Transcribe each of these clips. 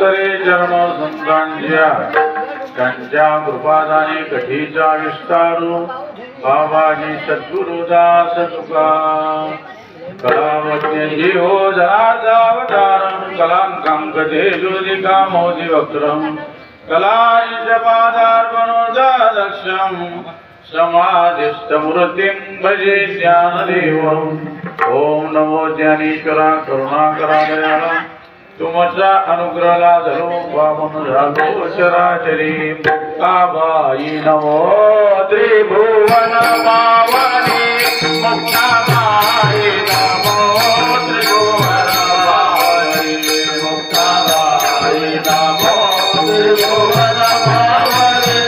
उत्तरे चरण संतांच्या त्यांच्या कृपादाने कठीचा विस्तारू बाबाजी सद्गुरुदास तुका कलावज्ञ जीवो जनार्दनावतारं कलांकं कथेजुदिका मोदी वक्त्रं कलारिषपादार्पणोदक्षं समाधिस्थमूर्तिं भजे ज्ञानदेवम् ओम नमो ज्ञानेश्वरा करुणाकरा दयाळा तुमचा अनुग्रहाला धरो वामन झालो चराचरी मुक्ताबाई नमो त्रिभुवन पावनी मुक्ताबाई नमो त्रिभुवन पावनी मुक्ताबाई नमो त्रिभुवन पावनी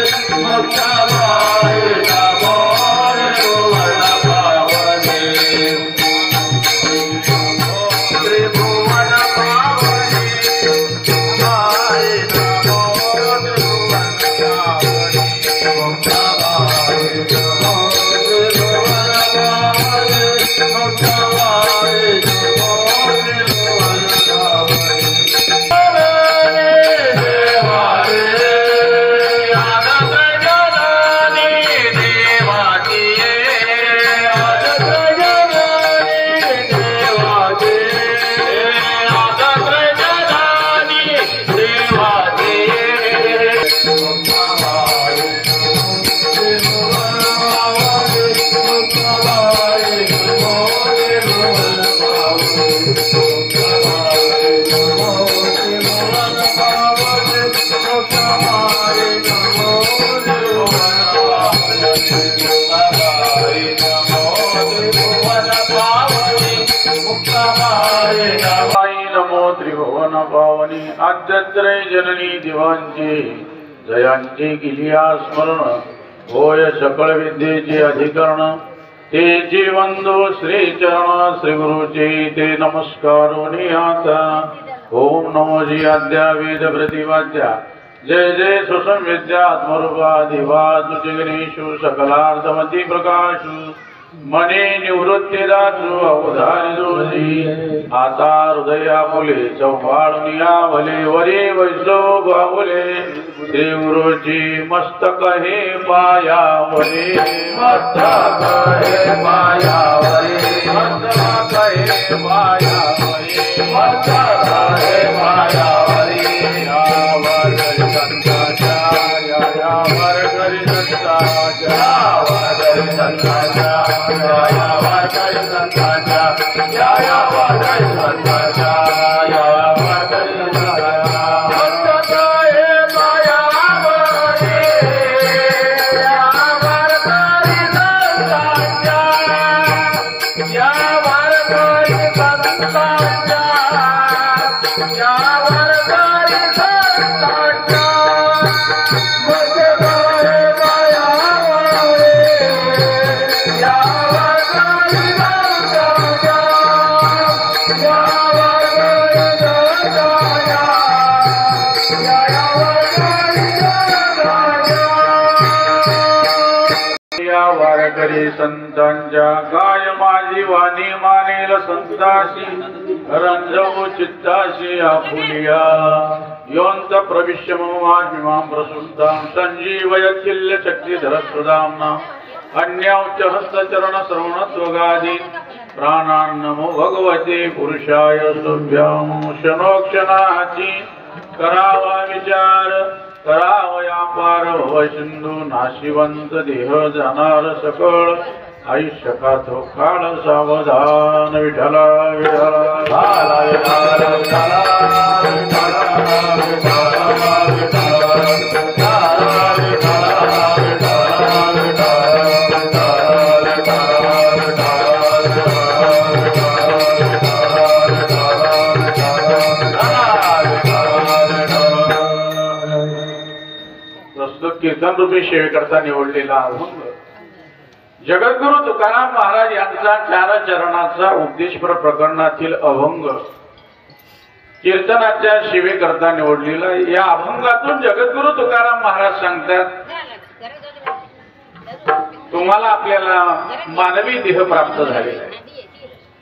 मुक्ताबाई नमो त्रिभुवन पावनी आद्यत्रय जननी दिवांची जयांची किलिया स्मरण होय सकळ विद्येचे अधिकरण तेची वंदो श्री चरण श्री गुरुचे ते नमस्कारो निहाता ओम नमो जी आद्या वेद प्रतिवाद्या जय जय सुसंविद्या आत्मरूपा दिवा तुझे गणेशु सकलार्थमती प्रकाशु मने निवृत्तीदासु अवधारी जोशी आता हृदया फुले चौफाळुनिया भले वरे वैष्णव बाहुले श्री गुरुची मस्तक हे पायावरे मस्तक हे पायावरे मस्तक हे पायावरे मस्तक हे पायावरे यावर गरी संताच्या यावर गरी संताच्या यावर गरी संताच्या वारकरी संतांच्या गाय माझी वाणी मानेल संताशी रंजवू चित्ताशी आपुलिया योंत प्रविश्य ममाभिमां प्रसुप्तां संजीवयत्किल्य शक्तिधर सुदाम्ना अन्यौच हस्तचरण श्रवणत्वगादी प्राणान् नमो भगवते पुरुषाय तुभ्यं क्षणोक्षणाची करावा विचार करावया पार भव सिंधू नाशिवंत देह जाणार सकळ आयुष्य खातो काळ सावधान विठला विठला कीर्तन रूपी सेवेकरता निवडलेला अभंग जगद्गुरु तुकाराम महाराज यांचा 4 चरणाचा उपदेशपर प्रकरणातील अभंग कीर्तनाच्या सेवेकरता निवडलेला या अभंगातून जगद्गुरु तुकाराम महाराज सांगतात तुम्हाला आपल्याला मानवी देह प्राप्त झालेला आहे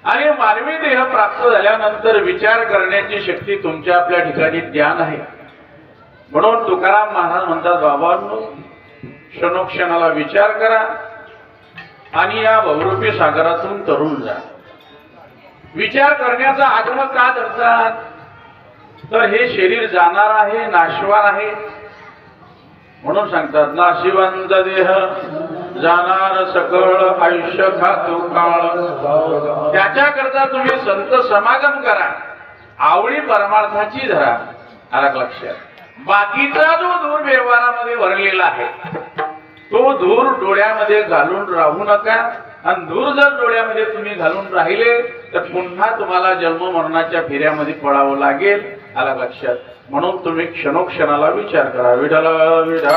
आणि मानवी देह प्राप्त झाल्यानंतर विचार करण्याची शक्ती तुमच्या आपल्या ठिकाणी ज्ञान आहे. म्हणून तुकाराम महाराज म्हणतात, बाबांनो क्षणोक्षणाला विचार करा आणि या बहुरूपी सागरातून तरुण जा. विचार करण्याचा आग्रह का धरतात? तर हे शरीर जाणार आहे, नाशवान आहे. म्हणून सांगतात, नाशिवंत देह जाणार सकळ आयुष्य खातो काळ. त्याच्याकरता तुम्ही संत समागम करा, आवडी परमार्थाची धरा. आला लक्षात? बाकीचा जो दूर व्यवहारामध्ये भरलेला आहे तो दूर डोळ्यामध्ये घालून राहू नका. आणि दूर जर डोळ्यामध्ये तुम्ही घालून राहिले तर पुन्हा तुम्हाला जन्म मरणाच्या फेऱ्यामध्ये पडावं लागेल. आला लक्षात? म्हणून तुम्ही क्षणोक्षणाला विचार करा. विठ्ठल विठ्ठल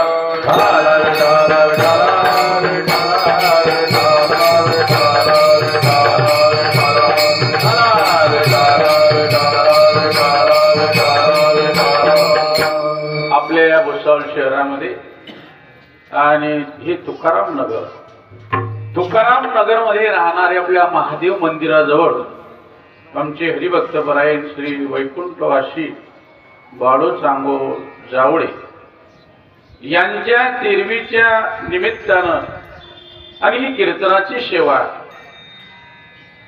आपल्या या भुसावळ शहरामध्ये आणि हे तुकाराम नगर, तुकाराम नगर मध्ये राहणारे आपल्या महादेव मंदिराजवळ आमचे हरिभक्तपरायण श्री वैकुंठवासी बाळू चांगो जावळे यांच्या तेरवीच्या निमित्तानं आणि ही कीर्तनाची सेवा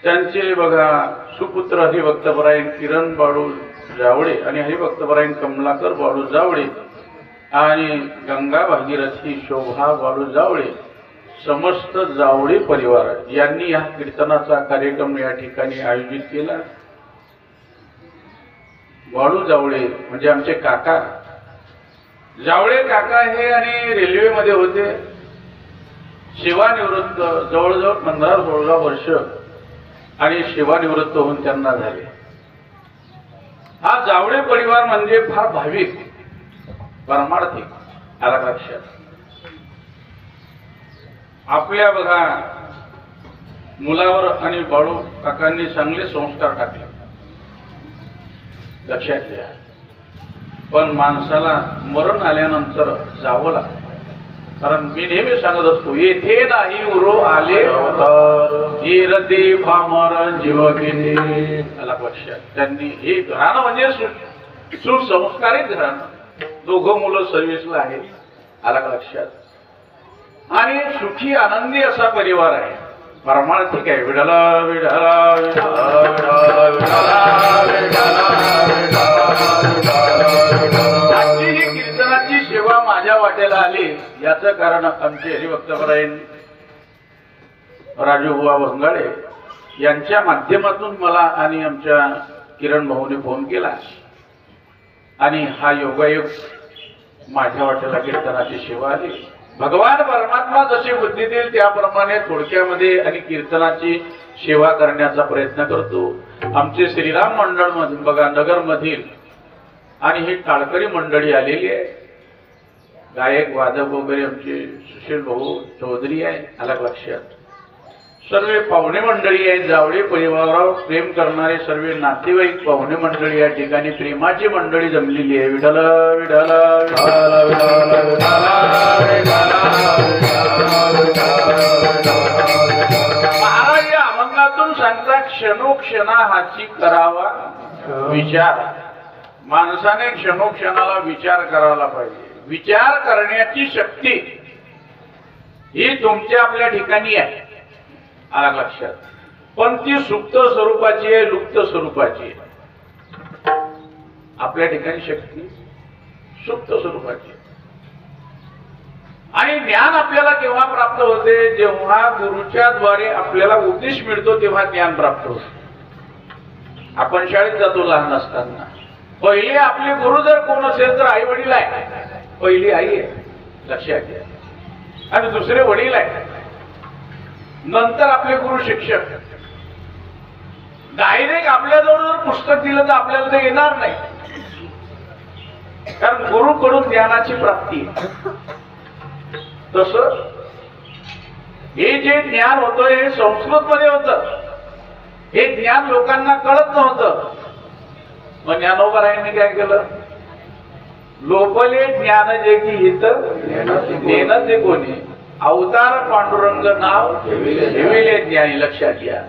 त्यांचे बघा सुपुत्र हरिभक्तपरायण किरण बाळू जावळे आणि हरिभक्तपरायण कमलाकर बाळू जावळे आणि गंगा भागीरथी शोभा बाळू जावळे समस्त जावळे परिवार यांनी या कीर्तनाचा कार्यक्रम या ठिकाणी आयोजित केला. बाळू जावळे म्हणजे आमचे काका, जावळे काका हे आणि रेल्वेमध्ये होते. सेवानिवृत्त जवळजवळ 15-16 वर्ष आणि सेवानिवृत्त होऊन त्यांना झाले. हा जावळे परिवार म्हणजे फार भाविक, परमार्थिक. आला लक्षात? आपल्या बघा मुलावर आणि बाळू काकांनी चांगले संस्कार टाकले, लक्षात घ्या. पण माणसाला मरण आल्यानंतर जावं लागतं. कारण मी नेहमी सांगत असतो, येथे नाही उरो आले ईरती भामर जीव गेले. आला लक्षात? त्यांनी हे घराणं म्हणजे सुसंस्कारित घराणं. दोघं मुलं सर्व्हिसला आहेत. आला लक्षात? आणि सुखी आनंदी असा परिवार आहे, परमार्थिक आहे. विठ्ठल विठ्ठल आजची ही कीर्तनाची सेवा माझ्या वाट्याला आली याचं कारण आमचे हरिभक्तपरायण राजूबुवा भंगाळे यांच्या माध्यमातून मला आणि आमच्या किरण भाऊने फोन केला आणि हा योगायोग माझ्या वाट्याला कीर्तनाची सेवा आली. भगवान परमात्मा जशी बुद्धी देईल त्याप्रमाणे थोडक्यामध्ये आणि कीर्तनाची सेवा करण्याचा प्रयत्न करतो. आमचे श्रीराम मंडळ मधील बघा नगर मधील आणि ही टाळकरी मंडळी आलेली आहे. गायक वादक वगैरे आमचे सुशील भाऊ चौधरी आहे. आला लक्षात? सर्व पाहुणे मंडळी आहेत. जावळे परिवारावर प्रेम करणारे सर्व नातेवाईक पाहुणे मंडळी या ठिकाणी प्रेमाची मंडळी जमलेली आहे. विठ्ठल विठ्ठल महाराज या अभंगातून सांगतात, क्षणोक्षणा हाची करावा विचार. माणसाने क्षणोक्षणाला विचार करायला पाहिजे. विचार करण्याची शक्ती ही तुमच्या आपल्या ठिकाणी आहे. आला लक्षात? पण ती सुप्त स्वरूपाची आहे, लुप्त स्वरूपाची आहे. आपल्या ठिकाणी शक्ती सुप्त स्वरूपाची आहे. आणि ज्ञान आपल्याला केव्हा प्राप्त होते? जेव्हा गुरुच्या द्वारे आपल्याला उपदेश मिळतो तेव्हा ज्ञान प्राप्त होते. आपण शाळेत जातो लहान असताना, पहिले आपले गुरु जर कोण असेल तर आई वडील आहे. पहिली आई आहे, लक्षात घ्या. आणि दुसरे वडील आहे, नंतर आपले गुरु शिक्षक. डायरेक्ट आपल्याजवळ जर पुस्तक दिलं तर आपल्याला ते येणार नाही, कारण गुरुकडून ज्ञानाची प्राप्ती. तस हे जे ज्ञान होतं हे संस्कृत मध्ये होतं. हे ज्ञान लोकांना कळत नव्हतं. मग ज्ञानोबरायांनी काय केलं? लोपले ज्ञान जे की हित नेन ते कोणी, अवतार पांडुरंग नाव ठेविले ज्ञानी. लक्षात घ्या.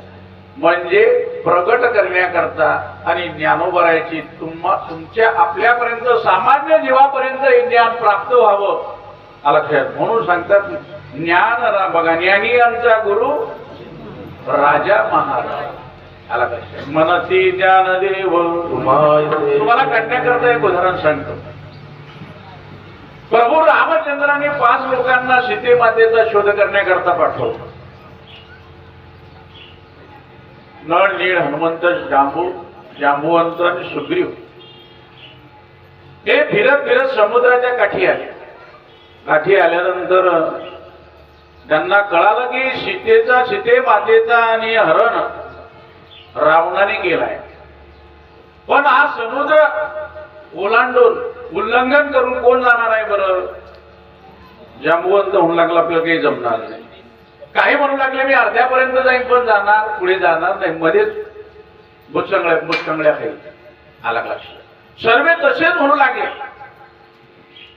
म्हणजे प्रगट करण्याकरता आणि ज्ञानोबरायची तुमच्या आपल्यापर्यंत सामान्य जीवापर्यंत हे ज्ञान प्राप्त व्हावं लक्षात म्हणून सांगतात ज्ञान बघा ज्ञानी यांचा गुरु राजा महाराज आला लक्षात मनसी ज्ञानदेव तुम्हाला काढण्याकरता एक उदाहरण सांगतो. प्रभू रामचंद्राने 5 लोकांना सीतेमातेचा शोध करण्याकरता पाठवलं. नळ नीळ हनुमंत जांबुवंत आणि सुग्रीव हे फिरत फिरत समुद्राच्या काठी आले. काठी आल्यानंतर त्यांना कळालं की सीते मातेचा आणि हरण रावणाने केलाय. पण हा समुद्र ओलांडून उल्लंघन करून कोण जाणार आहे बरं. जांबुवंत होऊ लागला आपल्याला काही जमणार नाही. काही म्हणू लागले मी अर्ध्यापर्यंत जाईन पण जाणार पुढे जाणार नाही. मध्येच मुचकंगड्या खाईल आला लक्षात. सर्व तसेच म्हणू लागले.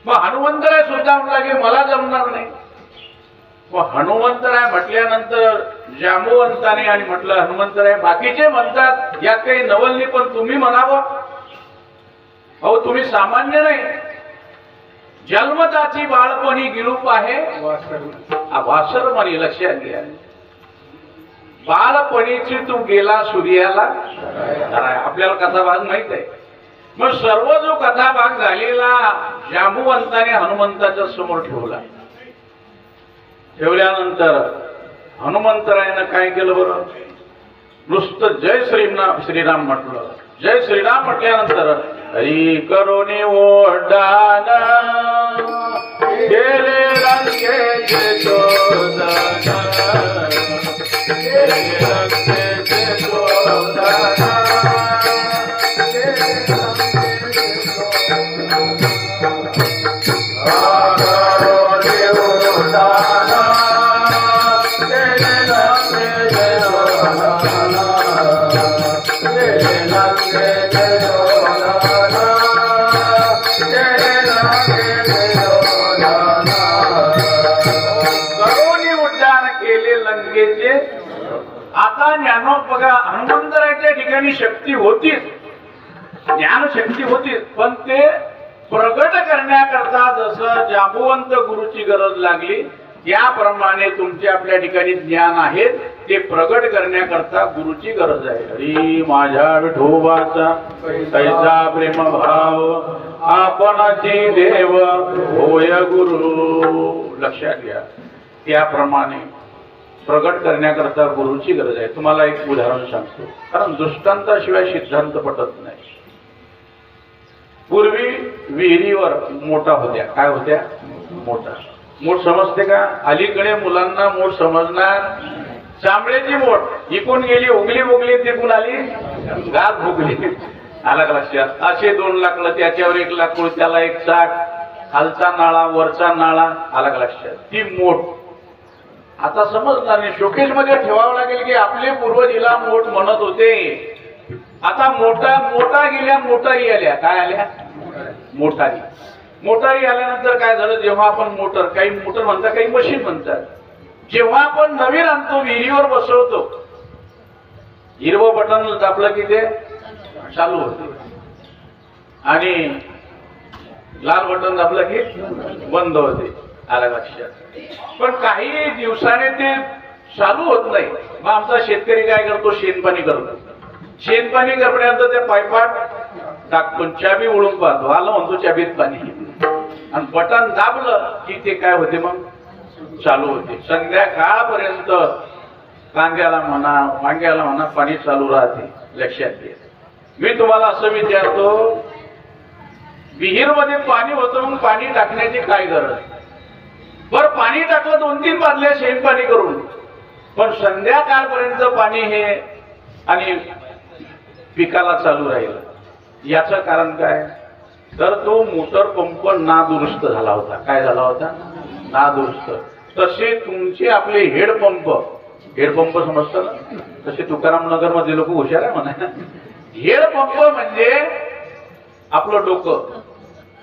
मग हनुमंतराय सुद्धा म्हणू लागले मला जमणार नाही. मग हनुमंतराय म्हटल्यानंतर जांबुवंताने आणि म्हटलं हनुमंतराय बाकीचे म्हणतात यात काही नवल नाही पण तुम्ही म्हणावं. अहो तुम्ही सामान्य नाही. जन्मताची बाळपणी गिरूप आहे वासर म्हणे लक्षात घ्या. बाळपणीची तू गेला सूर्याला आपल्याला कथा भाग माहित आहे. मग सर्व जो कथा भाग झालेला जांबुवंताने हनुमंताच्या समोर ठेवला. ठेवल्यानंतर हनुमंतरायनं काय केलं बरं नुसतं जय श्रीराम म्हटलं. जय श्रीराम म्हटल्यानंतर हरी करोनी ओढान गेले रंगेचे शोधन गेले रंगेचे शोधन आता ज्ञानो बघा हनुमंतराच्या ठिकाणी शक्ती होतीच ज्ञान शक्ती होतीच पण ते प्रगट करण्याकरता जसं जांबुवंत गुरुची गरज लागली त्याप्रमाणे तुमच्या आपल्या ठिकाणी ज्ञान आहेत ते प्रगट करण्याकरता गुरुची गरज आहे. हरी माझ्या विठोबाचा कैसा प्रेम भाव आपणाची देव होय गुरु लक्षात घ्या. त्याप्रमाणे प्रगट करण्याकरता गुरुची गरज आहे. तुम्हाला एक उदाहरण सांगतो कारण दृष्टांताशिवाय सिद्धांत पटत नाही. पूर्वी विहिरीवर मोठा होत्या. काय होत्या मोठा. मोठ समजते का. अलीकडे मुलांना मोठ समजणार चांबड्याची मोठ इकून गेली उगली तिकून आली गात भुगली आला लक्षात. असे 2 लाकडं त्याच्यावर 1 लाकूड त्याला 1 चाक खालचा नाळा वरचा नाळा आला लक्षात. ती मोठ आता समजणार नाही. शोकेश मध्ये ठेवावं लागेल की आपले पूर्वज हिला मोठ म्हणत होते. आता मोठा गेल्या मोटारी आल्या. काय आल्या मोटारी आल्यानंतर काय झालं जेव्हा आपण मोटर काही मोटर म्हणतात काही मशीन म्हणतात. जेव्हा आपण नवीन आणतो विहिरीवर बसवतो हिरवं बटन दाबलं की ते चालू होते आणि लाल बटन दाबलं की बंद होते आला लक्षात. पण काही दिवसाने ते चालू होत नाही. मग आमचा शेतकरी काय करतो शेणपाणी करतो. शेणपाणी करण्यानंतर त्या पाईपात टाकतो चाबी ओळून पाहतो आलं म्हणतो चाबीत पाणी आणि बटन दाबलं की ते काय होते मग चालू होते. संध्याकाळपर्यंत कांद्याला म्हणा वांग्याला म्हणा पाणी चालू राहते लक्षात घ्या. मी तुम्हाला असं विचारतो विहीर मध्ये पाणी होतं मग पाणी टाकण्याची काय गरज. बर पाणी टाकलं 2-3 बादल्या शेणपाणी करून पण संध्याकाळपर्यंत पाणी हे आणि पिकाला चालू राहील. याचं कारण काय तर तो मोटर पंप नादुरुस्त झाला होता. काय झाला होता नादुरुस्त. तसे तुमचे आपले हेडपंप समजतं ना. तसे तुकाराम नगर मध्ये लोक हुशार आहे म्हणा. हेडपंप म्हणजे आपलं डोकं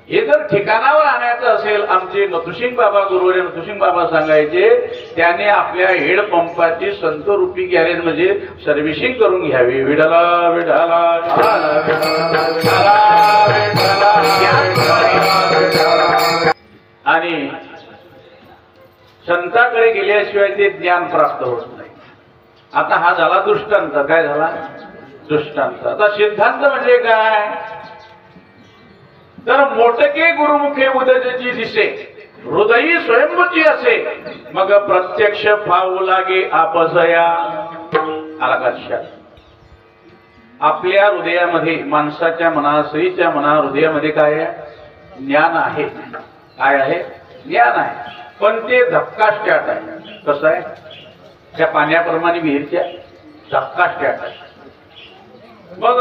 हे जर ठिकाणावर आणायचं असेल, आमचे नथुसिंग बाबा गुरुवर्य नथुसिंग बाबा सांगायचे, त्याने आपल्या हेड पंपाची संतरूपी गॅरेज म्हणजे सर्व्हिसिंग करून घ्यावी. विठला विठला आणि संतांकडे गेल्याशिवाय ते ज्ञान प्राप्त होत नाही. आता हा झाला दृष्टांत. काय झाला? दृष्टांत. आता सिद्धांत म्हणजे काय? तर मोटके गुरुमुखे उदयाची दिसे, हृदयी स्वयंभूची असे, मग प्रत्यक्ष पाहू लागे आपसया. आला लक्षात? आपल्या हृदयामध्ये, माणसाच्या मना, स्त्रीच्या मना, हृदयामध्ये काय आहे? ज्ञान आहे. काय आहे? ज्ञान आहे. पण ते धक्कास्टाट आहे. कसं आहे? त्या पाण्याप्रमाणे विहीरच्या धक्कास्टाट आहे. मग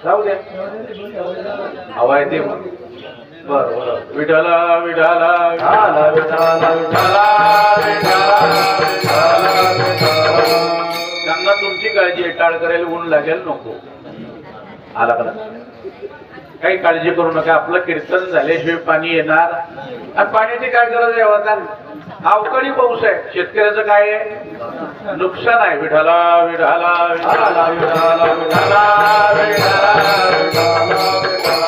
जाऊ द्या, हवा येते मग. बरोबर. विठाला विठाला विठाला विठाला विठाला. त्यांना तुमची काळजी आहे, टाळ करायला ऊन लागेल नको. आला का? काही काळजी करू नका. आपलं कीर्तन झाल्याशिवाय पाणी येणार. आणि पाण्याची काय गरज आहे? होता अवकाळी पाऊस आहे. शेतकऱ्याचं काय आहे? नुकसान आहे. विठाला विठाला विठाला विठाला विठाला विठाला.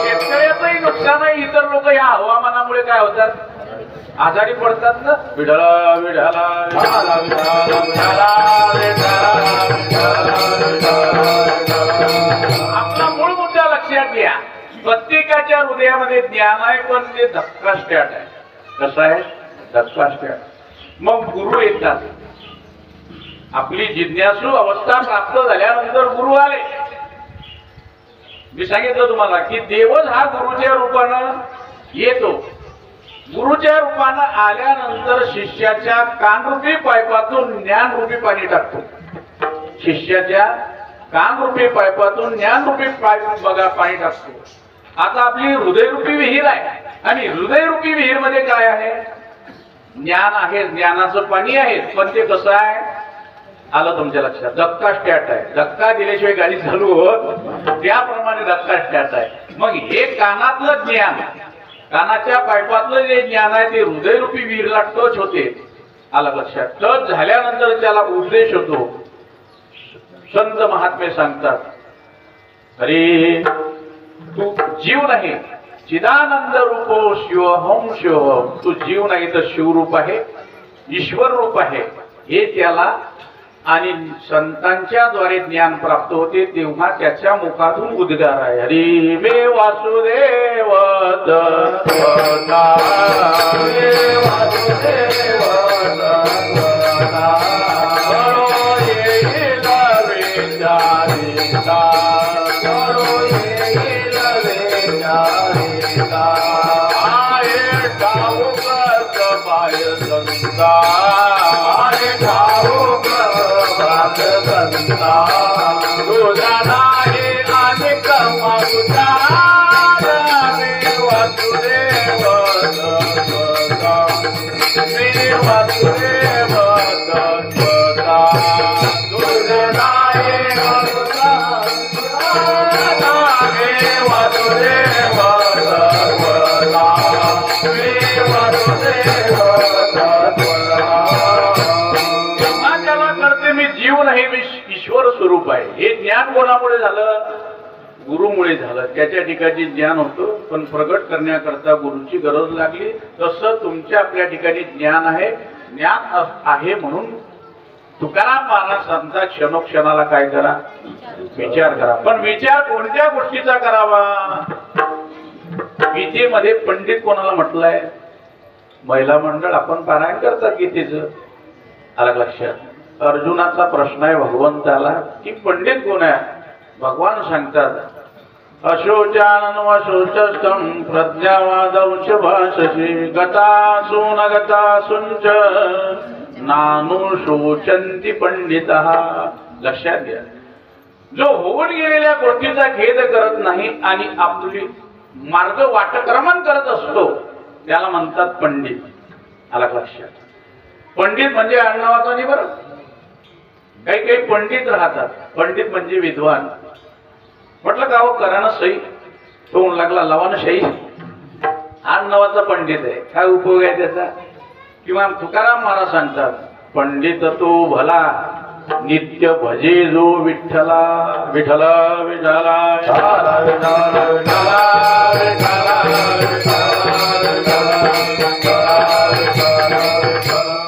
शेतकऱ्याचंही नुकसान आहे. इतर लोक या हवामानामुळे काय होतात? आजारी पडतात ना. विठाला विठाला विठाला विठाला विठाला. आपला मूळ मुद्दा लक्षात घ्या. प्रत्येकाच्या हृदयामध्ये ज्ञान आहे, पण ते धक्कास्टाट आहे. कसं आहे? धक्कास्टाट. मग गुरु येतात. आपली जिज्ञासू अवस्था प्राप्त झाल्यानंतर गुरु आले. मी सांगितलं तुम्हाला की देवच हा गुरुच्या रूपानं येतो. गुरुच्या रूपानं आल्यानंतर शिष्याच्या कानरूपी पाईपातून ज्ञानरूपी पाणी टाकतो. शिष्याच्या कानरूपी पाईपातून ज्ञानरूपी पाईप बघा पाणी टाकतो. आता आपली हृदयरूपी विहीर आहे, आणि हृदयरूपी विहीर मध्ये काय आहे? ज्ञान आहे. ज्ञानाचं पाणी आहे. पण ते कसं आहे? आलं तुमच्या लक्षात? धक्कास्टाट आहे. धक्का दिल्याशिवाय गाडी चालू होत, त्याप्रमाणे धक्कास्टाट आहे. मग हे कानातलं ज्ञान, कानाच्या पाईपातलं जे ज्ञान आहे ते हृदयरूपी विहीरला टच होते. आलं लक्षात? टच झाल्यानंतर त्याला उपदेश होतो. संत महात्मे सांगतात, अरे तू जीव नाही, चिदानंद रूपो शिवहम शिवहम. तू जीव नाही तर शिवरूप आहे, ईश्वर रूप आहे. हे त्याला आणि संतांच्या द्वारे ज्ञान प्राप्त होते. तेव्हा त्याच्या मुखातून उद्गार आहे, हरी मे वासुदेव दत्ता वासुदेव ईश्वर स्वरूप आहे. हे ज्ञान कोणामुळे झालं? गुरुमुळे झालं. त्याच्या ठिकाणी ज्ञान होतं, पण प्रगट करण्याकरता गुरुची गरज लागली. तसं तुमच्या आपल्या ठिकाणी ज्ञान आहे. ज्ञान आहे म्हणून तुकाराम महाराज सांगतात, क्षणोक्षणाला काय करा? विचार करा. पण विचार कोणत्या गोष्टीचा करावा? गीतेमध्ये पंडित कोणाला म्हटलंय? महिला मंडळ आपण पारायण करतात गीतेचं. आलं लक्षात? अर्जुनाचा प्रश्न आहे भगवंताला की पंडित कोण आहे? भगवान सांगतात, अशोचानन वशोचस्तम प्रज्ञावादौच भाषसी गतासून गतासूंच नानुशोचन्ति पंडितः. लक्षात घ्या, जो होऊन गेलेल्या गोष्टीचा खेद करत नाही आणि आपली मार्ग वाटक्रमण करत असतो त्याला म्हणतात पंडित. आला लक्षात? पंडित म्हणजे आडनावाचा नाही बरं. काही काही पंडित राहतात. पंडित म्हणजे विद्वान. म्हटलं का हो करा ना सही. तो म्हणू लागला लवान शाही हा नावाचा पंडित आहे, काय उपयोग आहे त्याचा? किंवा तुकाराम महाराज सांगतात, पंडित तो भला नित्य भजे जो विठ्ठला विठ्ठला विठ्ठला विठ्ठला विठ्ठला विठ्ठला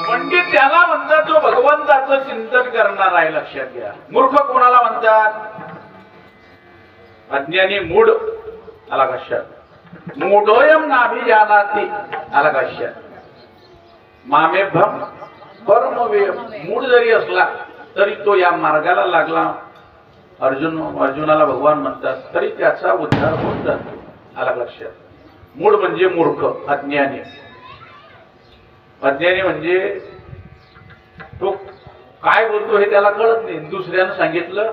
पंडित त्याला म्हणतात जो भगवंताचं चिंतन करणार आहे. लक्षात घ्या. मूर्ख कोणाला म्हणतात? अज्ञानी मूढ. आला लक्षात? मूढोयम नाभिजानाति. आला लक्षात? मामेभम परमवेयम. मूढ जरी असला तरी तो या मार्गाला लागला. अर्जुनाला भगवान म्हणतात तरी त्याचा उद्धार होत जातो. आला लक्षात? मूढ म्हणजे मूर्ख, अज्ञानी. अज्ञानी म्हणजे तो काय बोलतो हे त्याला कळत नाही, दुसऱ्यानं सांगितलं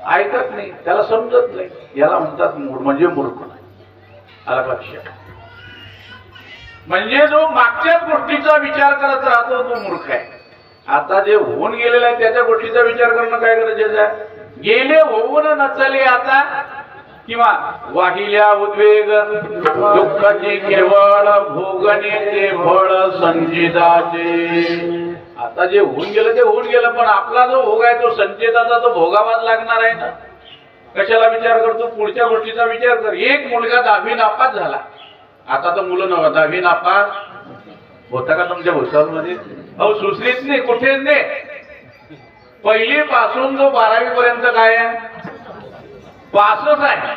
ऐकत नाही, त्याला समजत नाही, याला म्हणतात मूढ म्हणजे मूर्ख. आला लक्षात? म्हणजे जो मागच्याच गोष्टीचा विचार करत राहतो तो मूर्ख आहे. आता जे होऊन गेलेलं आहे त्याच्या गोष्टीचा विचार करणं काय गरजेचं आहे? गेले होऊन नचले आता किंवा वाहिल्या उद्वेग दुःखाची केवळ भोगणे ते फळ संचिताचे. आता जे होऊन गेलं ते होऊन गेलं, पण आपला जो भोग आहे तो संचिताचा, तो भोगावाच लागणार आहे ना. कशाला विचार करतो? पुढच्या गोष्टीचा विचार कर. एक मुलगा 10वी नापास झाला. आता तर मुलं 10वी नापास होता का तुमच्या भुसावळमध्ये? अहो सुश्रीत नाही, कुठेच नाही. पहिली पासून जो 12वी पर्यंत काय आहे? पासच आहे.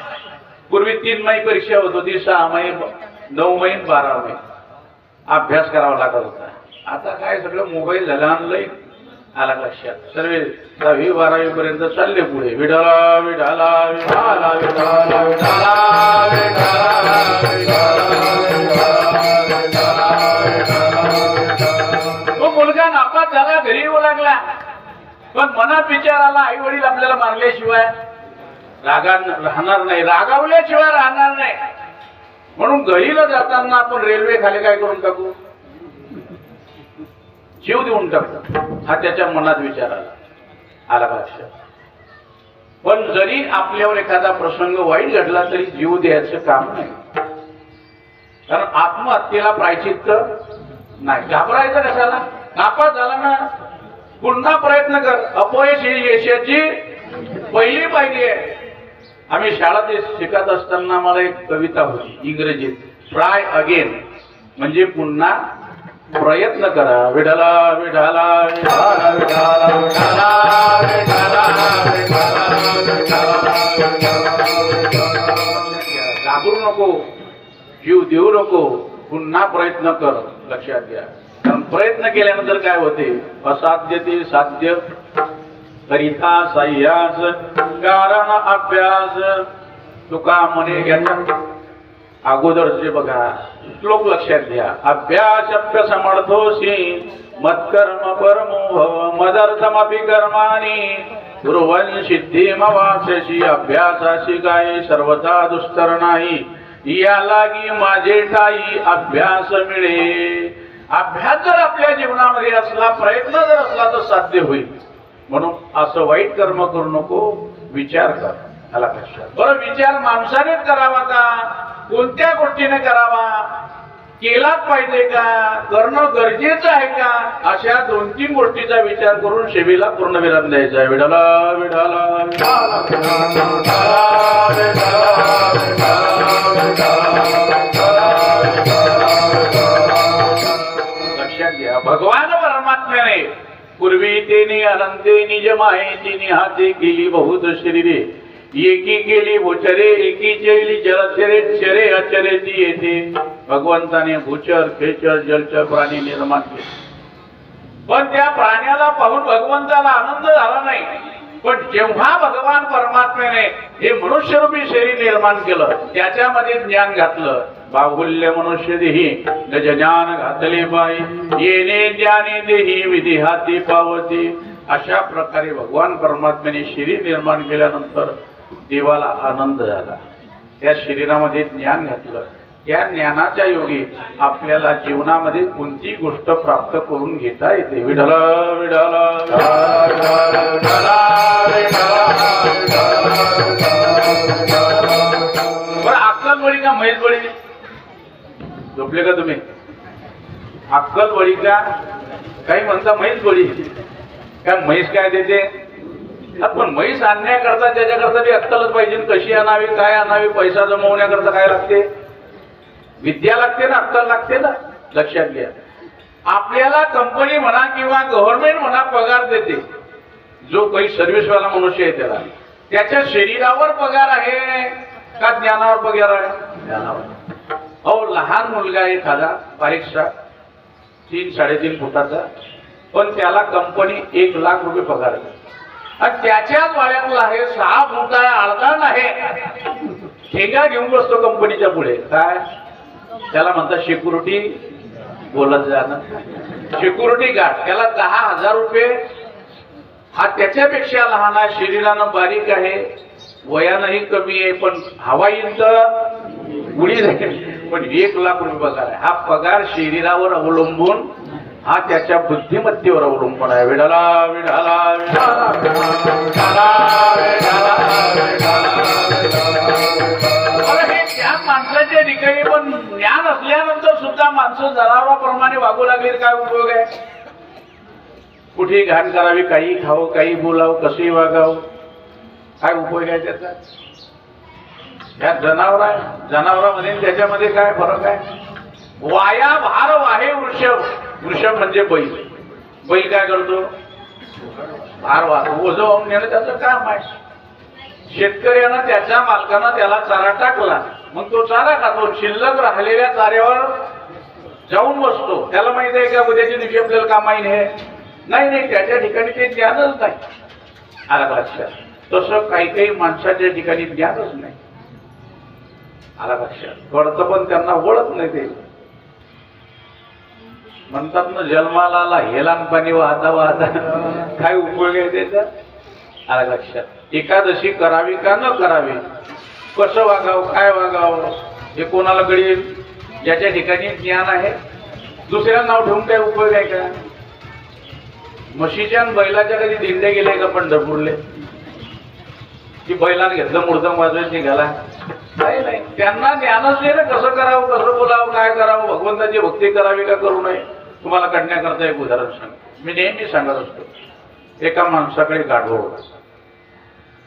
पूर्वी 3 महिने परीक्षा होत होती, 6 महिने, 9 महिने, 12 महिने अभ्यास करावा लागत होता. आता काय सगळं मोबाईल झालं, ऑनलाईन. आला लक्षात? सर्व 10वी 12वी पर्यंत चालले पुढे. विठाला विठाला विठाला विठाला विठाला तो मुलगा नापास झाला, घरी येऊ लागला, पण मनात विचार आला आई वडील आपल्याला मारल्याशिवाय राहणार नाही, रागावल्याशिवाय राहणार नाही, म्हणून घरीला जाताना आपण रेल्वे खाली काय करून टाकू? जीव देऊन टाकतो. हा त्याच्या मनात विचार आला. आला लक्षात? पण जरी आपल्यावर एखादा प्रसंग वाईट घडला तरी जीव द्यायचं काम नाही, कारण आत्महत्येला प्रायचित्त नाही. घाबरायचं कशाला? नापास झाला ना, पुन्हा प्रयत्न कर. अपयश ही यशाची पहिली पायरी आहे. आम्ही शाळेत शिकत असताना मला एक कविता होती इंग्रजीत, ट्राय अगेन, म्हणजे पुन्हा प्रयत्न करा. विठाला विठाला विठाला विठाला विठाला घाबरू नको, जीव देऊ नको, पुन्हा प्रयत्न कर. लक्षात घ्या. कारण प्रयत्न केल्यानंतर काय होते? असाध्य ते साध्य करिता सह्यास कारण अभ्यास. तुका म्हणे घ्या अगोदरचे बघा श्लोक लक्षात घ्या. अभ्यास समर्थोसी मत्कर्म परमो मदर्थमपि कर्माणि कुर्वन् सिद्धिमवाप्स्यसि. अभ्यासाशी काय सर्वथा दुष्कर नाही, या लागी माझे ठाई अभ्यास मिळे. अभ्यास जर आपल्या जीवनामध्ये असला, प्रयत्न जर असला तर साध्य होईल. म्हणून असं वाईट कर्म करू नको, विचार कर. आला लक्षात? बरं, विचार माणसानेच करावा का? कोणत्या गोष्टीने करावा? केलाच पाहिजे का? करणं गरजेचं आहे का? अशा 2-3 गोष्टीचा विचार करून सेवेला पूर्णविराम द्यायचा आहे. विठाला विठाला लक्षात घ्या. भगवान परमात्म्याने पूर्वी तेने अनंते निज मायेची निहाते केली बहुत शरीरे, एकी केली भूचरे एकी चैली जलचरे चरे अचरेची येते. भगवंताने भूचर खेचर जलचर प्राणी निर्माण केले, पण त्या प्राण्याला पाहून भगवंताला आनंद झाला नाही. पण जेव्हा भगवान परमात्म्याने हे मनुष्यरूपी शरीर निर्माण केलं, त्याच्यामध्ये ज्ञान घातलं. बाहुल्य मनुष्य देही गज ज्ञान घातले पायी, येणे ज्ञाने देही विधी हाती पावती. अशा प्रकारे भगवान परमात्म्याने शरीर निर्माण केल्यानंतर देवाला आनंद झाला. त्या शरीरामध्ये ज्ञान घातलं. त्या ज्ञानाच्या योगी आपल्याला जीवनामध्ये कोणती गोष्ट प्राप्त करून घेता येते. विठाला विठाला म्हैस बळी? झोपले का तुम्ही? अक्कल बळी का? काही म्हणता म्हैस बळी. काय म्हैस काय देते? पण म्हैस आणण्याकरता त्याच्याकरता बी अक्कलच पाहिजे. कशी आणावी, काय आणावी, पैसा जमवण्याकरता काय लागते? विद्या लागते ना, अक्कल लागते ना. लक्षात घ्या, आपल्याला कंपनी म्हणा किंवा गव्हर्नमेंट म्हणा पगार देते. जो काही सर्व्हिसवाला मनुष्य आहे त्याला त्याच्या शरीरावर पगार आहे का ज्ञानावर पगार आहे? ज्ञानावर. अहो, लहान मुलगा आहे एखादा बारीकसा 3-3.5 फुटाचा, पण त्याला कंपनी 1 लाख रुपये पगार आहे. आणि त्याच्याच वाड्यातला आहे 6 फुटा अडदान आहे, ठेंगा घेऊन बसतो कंपनीच्या पुढे. काय त्याला म्हणतात? सिक्युरिटी. बोलत जाणं सिक्युरिटी गार्ड. त्याला 10,000 रुपये. हा त्याच्यापेक्षा लहान आहे, शरीरानं बारीक आहे, वयानंही कमी आहे, पण हवा येईल तर उडी जाईल. पण 1 लाख रुपये पगार आहे. हा पगार शरीरावर अवलंबून, हा त्याच्या बुद्धिमत्तेवर अवलंबून आहे. विडाला विडाला विडाला विडाला त्या माणसाच्या ठिकाणी. पण ज्ञान असल्यानंतर सुद्धा माणसं जनावराप्रमाणे वागू लागले, काय उपयोग आहे? कुठेही घाण करावी, काही खावं, काही बोलावं, कसंही वागावं, काय उपयोग आहे त्याचा? या जनावरांमध्ये त्याच्यामध्ये काय फरक आहे? वाया भार वाहे वृषभ. वृषभ म्हणजे बैल. बैल काय करतो? भार वाहतो, ओझं वाहून नेलं त्याचं काम आहे. शेतकऱ्यानं त्याच्या मालकानं त्याला चारा टाकला, मग तो चारा खातो. शिल्लक राहिलेल्या चाऱ्यावर जाऊन बसतो. त्याला माहित आहे का उद्याच्या दिवशी आपल्याला कामाईन हे? नाही, त्याच्या ठिकाणी ते ज्ञानच नाही. आला लक्षात? तसं काही माणसाच्या ठिकाणी ज्ञानच नाही. आला लक्षात? कळतं पण त्यांना वळत नाही. ते म्हणतात ना, जन्माला हेलान पाणी वाहता वाहता काय उपयोग आहे त्याचा? आला लक्षात? एकादशी करावी का न करावी, कसं वागावं, काय वागावं, हे कोणाला कळेल? ज्याच्या ठिकाणी ज्ञान आहे. दुसऱ्या नाव ठेवून काय उपयोग आहे का? म्हशीच्या आणि बैलाच्या कधी दिंड्या गेल्या का पंढरपूरले? की बैलाने घेतलं मुर्दम वाजवत निघाला? नाही. त्यांना ज्ञानच नाही ना, कसं करावं, कसं बोलावं, काय करावं, भगवंताची भक्ती करावी का करू नये. तुम्हाला काढण्याकरता एक उदाहरण सांग. मी नेहमी सांगत असतो, एका माणसाकडे गाढव होता.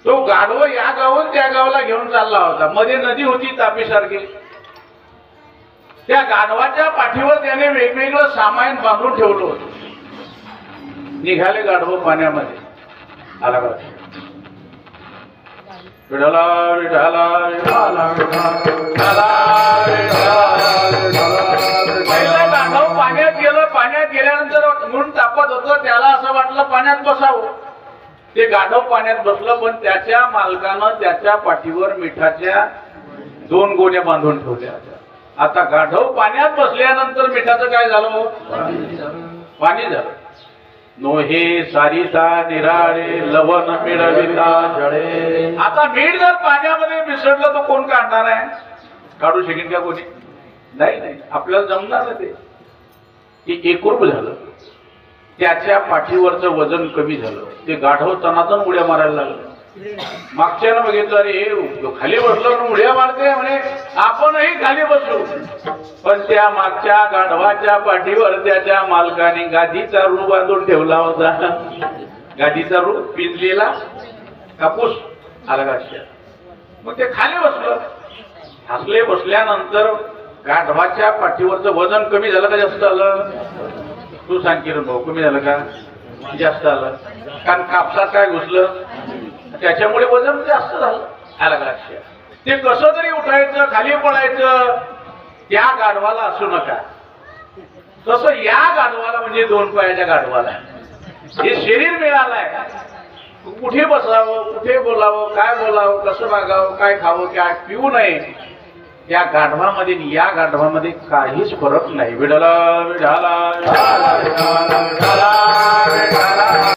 तो गाढव या गावाहून त्या गावाला घेऊन चालला होता. मध्ये नदी होती तापीसारखी. त्या गाढवाच्या पाठीवर त्याने वेगवेगळं सामान बांधून ठेवलं होतं. निघाले गाढव पाण्यामध्ये. आला का? विठाला विठाला विठाला पहिला गाढव पाण्यात गेलं. पाण्यात गेल्यानंतर म्हणून तापत होतं, त्याला असं वाटलं पाण्यात बसावं. ते गाढव पाण्यात बसलं, पण त्याच्या मालकानं त्याच्या पाठीवर मिठाच्या 2 गोण्या बांधून ठेवल्या. आता गाढव पाण्यात बसल्यानंतर मिठाचं काय झालं? पाणी झालं. नोहे सारिता निराळे लवण मिळविता जळे. आता मीठ जर पाण्यामध्ये मिसळलं तर कोण काढणार आहे? काढू शकेल का कोणी? नाही. आपल्याला जमणार ते. एकरूप झालं. त्याच्या पाठीवरचं वजन कमी झालं. ते गाढव तनातन उड्या मारायला लागलं. मागच्यानं बघितलं, अरे हे खाली बसलो उड्या मारते म्हणे, आपणही खाली बसलो. पण त्या मागच्या गाढवाच्या पाठीवर त्याच्या मालकाने गादीचा रू बांधून ठेवला होता. गादीचा रू पिंजलेला कापूस. आला का? मग ते खाली बसलं. हसले. बसल्यानंतर गाढवाच्या पाठीवरचं वजन कमी झालं का जास्त आलं? तू सांग किरण भाऊ, कमी झालं का जास्त आलं? कारण कापसात काय घुसलं, त्याच्यामुळे वजन जास्त झालं. आलं का? ते कसं तरी उठायचं, खाली पडायचं. त्या गाढवाला असू नका. तसं या गाढवाला, म्हणजे 2 पायाच्या गाढवाला हे शरीर मिळालंय. कुठे बसावं, कुठे बोलावं, काय बोलावं, कसं वागावं, काय खावं, काय पिऊ नये, या गाढवामध्ये या गाढवामध्ये काहीच फरक नाही. विडाला विडाला विडाला विडाला विडाला.